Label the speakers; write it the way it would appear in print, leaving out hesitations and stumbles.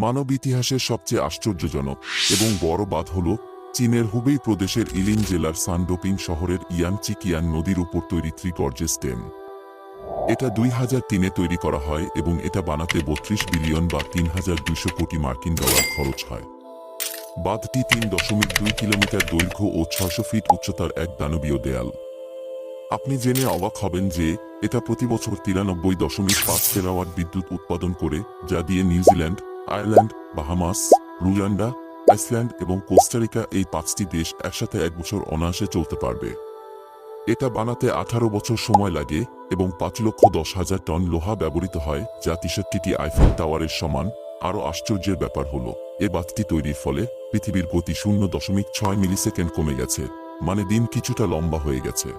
Speaker 1: মানব ইতিহাসের সবচেয়ে আশ্চর্যজনক এবং বড় বাঁধ হল চীনের হুবেই প্রদেশের ইলিন জেলার সানডোপিং শহরের ইয়াংচিকিয়াং নদীর উপর তৈরি 3 গর্জেস ড্যাম। এটা 2003-এ তৈরি করা হয় এবং এটা বানাতে 32 বিলিয়ন বা 3200 কোটি মার্কিন ডলার খরচ হয়। বাঁধটি 3.2 কিলোমিটার দৈর্ঘ্য ও 600 ফিট উচ্চতার এক দানবীয় দেয়াল। আপনি জেনে অবাক হবেন যে এটা প্রতি বছর 93.5 টেরাওয়াট বিদ্যুৎ উৎপাদন করে, যা দিয়ে New Zealand, Ireland, Bahamas, Rwanda, Iceland এবং কোস্টারিকা এই 5টি দেশ একসাথে 1 বছর অনায়াসে চলতে পারবে। এটা বানাতে 18 বছর সময় লাগে এবং 5,10,000 টন লোহা ব্যবহৃত হয়, যা 63টি আইফেল টাওয়ারের সমান। আরও আশ্চর্যের ব্যাপার হলো এ বাঁধটি তৈরির ফলে পৃথিবীর গতি 0.6 মিলিসেকেন্ড কমে গেছে, মানে দিন কিছুটা লম্বা হয়ে গেছে।